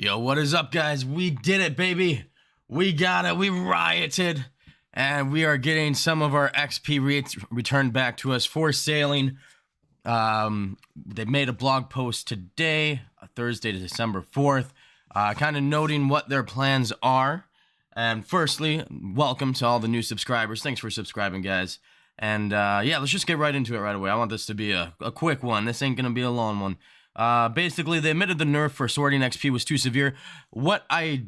Yo, what is up, guys? We did it, baby. We got it. We rioted. And we are getting some of our XP returned back to us for sailing. They made a blog post today, Thursday, December 4th, kind of noting what their plans are. And firstly, welcome to all the new subscribers. Thanks for subscribing, guys. And yeah, let's just get right into it right away. I want this to be a quick one. This ain't going to be a long one. Basically, they admitted the nerf for sorting XP was too severe. What I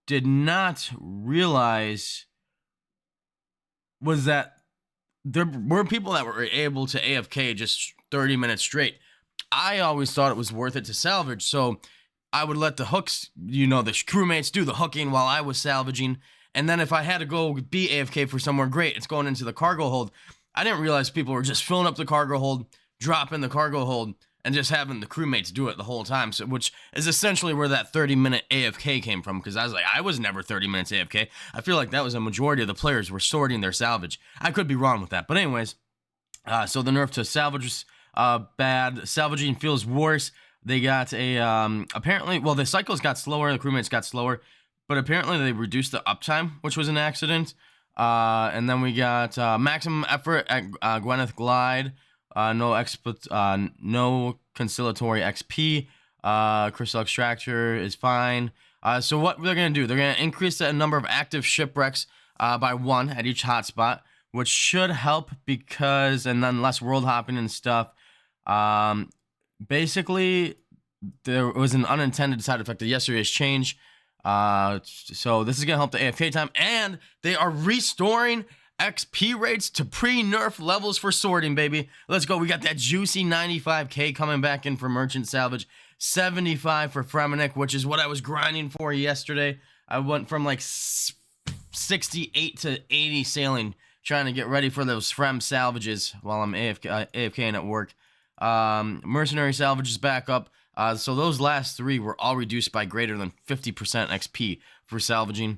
did not realize was that there were people that were able to AFK just 30 minutes straight. I always thought it was worth it to salvage, so I would let the hooks, the crewmates do the hooking while I was salvaging. And then if I had to go be AFK for somewhere, great, it's going into the cargo hold. I didn't realize people were just filling up the cargo hold, dropping the cargo hold, and just having the crewmates do it the whole time, so, which is essentially where that 30-minute AFK came from, because I was never 30 minutes AFK. I feel like that was a majority of the players were sorting their salvage. I could be wrong with that, but anyways, so the nerf to salvage was bad. Salvaging feels worse. They got a, apparently, well, the cycles got slower, the crewmates got slower, but apparently they reduced the uptime, which was an accident. And then we got maximum effort at Gwyneth Glide. No conciliatory XP. Crystal Extractor is fine. So what they're going to do, they're going to increase the number of active shipwrecks by 1 at each hotspot, which should help because, and then less world hopping and stuff. Basically, there was an unintended side effect of yesterday's change. So this is going to help the AFK time, and they are restoring XP rates to pre-nerf levels for sorting, baby. Let's go. We got that juicy 95k coming back in for merchant salvage, 75 for Fremenic, which is what I was grinding for yesterday. I went from like 68 to 80 sailing, trying to get ready for those Frem salvages while I'm AFKing at work. Mercenary salvage is back up. So those last 3 were all reduced by greater than 50% XP for salvaging.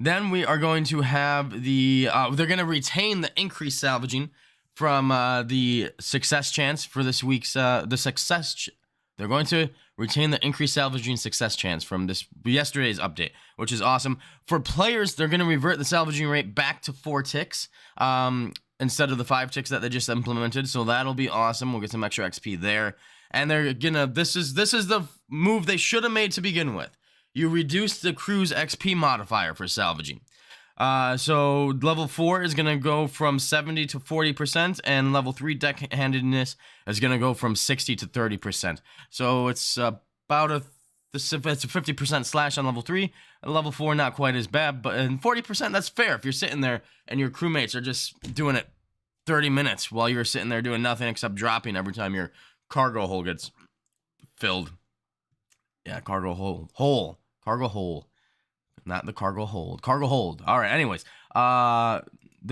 Then we are going to have the, they're going to retain the increased salvaging from the success chance for this week's, they're going to retain the increased salvaging success chance from yesterday's update, which is awesome. For players, they're going to revert the salvaging rate back to 4 ticks instead of the 5 ticks that they just implemented, so that'll be awesome. We'll get some extra XP there. And they're gonna, this is the move they should have made to begin with. You reduce the crew's XP modifier for salvaging. So level 4 is going to go from 70 to 40%, and level 3 deck-handedness is going to go from 60 to 30%. So it's about it's a 50% slash on level 3, and level 4 not quite as bad, but in 40%, that's fair. If you're sitting there and your crewmates are just doing it 30 minutes while you're sitting there doing nothing except dropping every time your cargo hole gets filled. Yeah, cargo hole, not the cargo hold, cargo hold. All right, anyways, the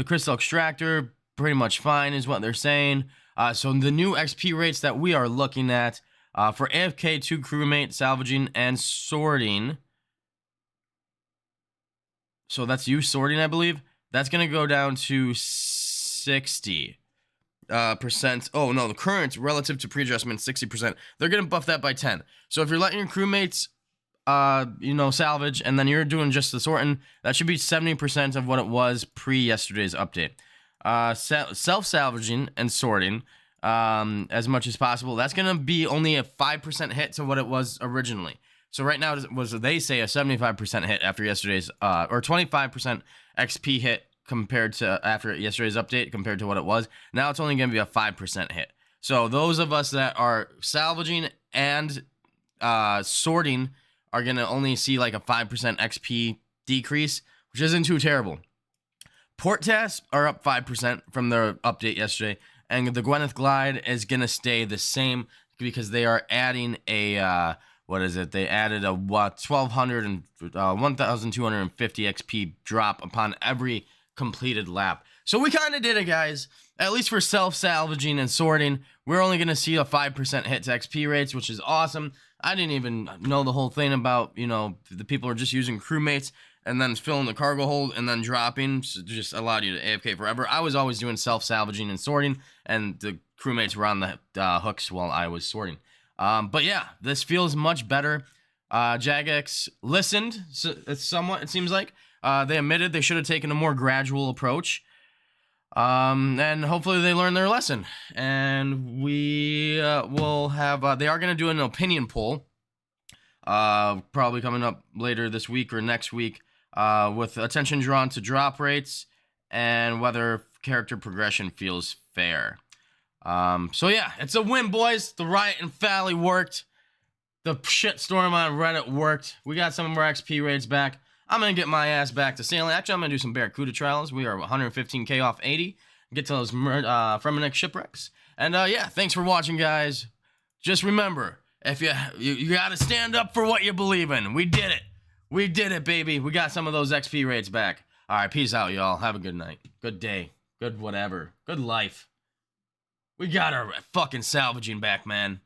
crystal extractor, pretty much fine is what they're saying. So the new XP rates that we are looking at for AFK 2 crewmate, salvaging, and sorting. So that's you sorting, I believe. That's going to go down to 60%. Oh no, the current relative to pre-adjustment 60%. They're gonna buff that by 10. So if you're letting your crewmates salvage, and then you're doing just the sorting, that should be 70% of what it was pre-yesterday's update. Self-salvaging and sorting as much as possible, that's gonna be only a 5% hit to what it was originally. So right now it was, they say, a 75% hit after yesterday's or 25% XP hit compared to after yesterday's update compared to what it was. Now it's only going to be a 5% hit. So those of us that are salvaging and sorting are going to only see like a 5% XP decrease, which isn't too terrible. Port tasks are up 5% from their update yesterday, and the Gwyneth Glide is going to stay the same because they are adding a what is it? They added a 1,250 XP drop upon every completed lap. So we kind of did it, guys. At least for self-salvaging and sorting, we're only going to see a 5% hit to XP rates, which is awesome. I didn't even know the whole thing about, the people are just using crewmates and then filling the cargo hold and then dropping, so it just allowed you to AFK forever. I was always doing self-salvaging and sorting, and the crewmates were on the hooks while I was sorting. But yeah, this feels much better. Jagex listened, somewhat, it seems like. They admitted they should have taken a more gradual approach. And hopefully they learn their lesson. And we will have, they are going to do an opinion poll, probably coming up later this week or next week, with attention drawn to drop rates and whether character progression feels fair. So yeah, it's a win, boys. The riot in Valley worked. The shitstorm on Reddit worked. We got some of our XP rates back. I'm going to get my ass back to sailing. Actually, I'm going to do some Barracuda trials. We are 115k off 80. Get to those Fremennik shipwrecks. And yeah, thanks for watching, guys. Just remember, if you got to stand up for what you believe in. We did it. We did it, baby. We got some of those XP rates back. All right, peace out, y'all. Have a good night. Good day. Good whatever. Good life. We got our fucking salvaging back, man.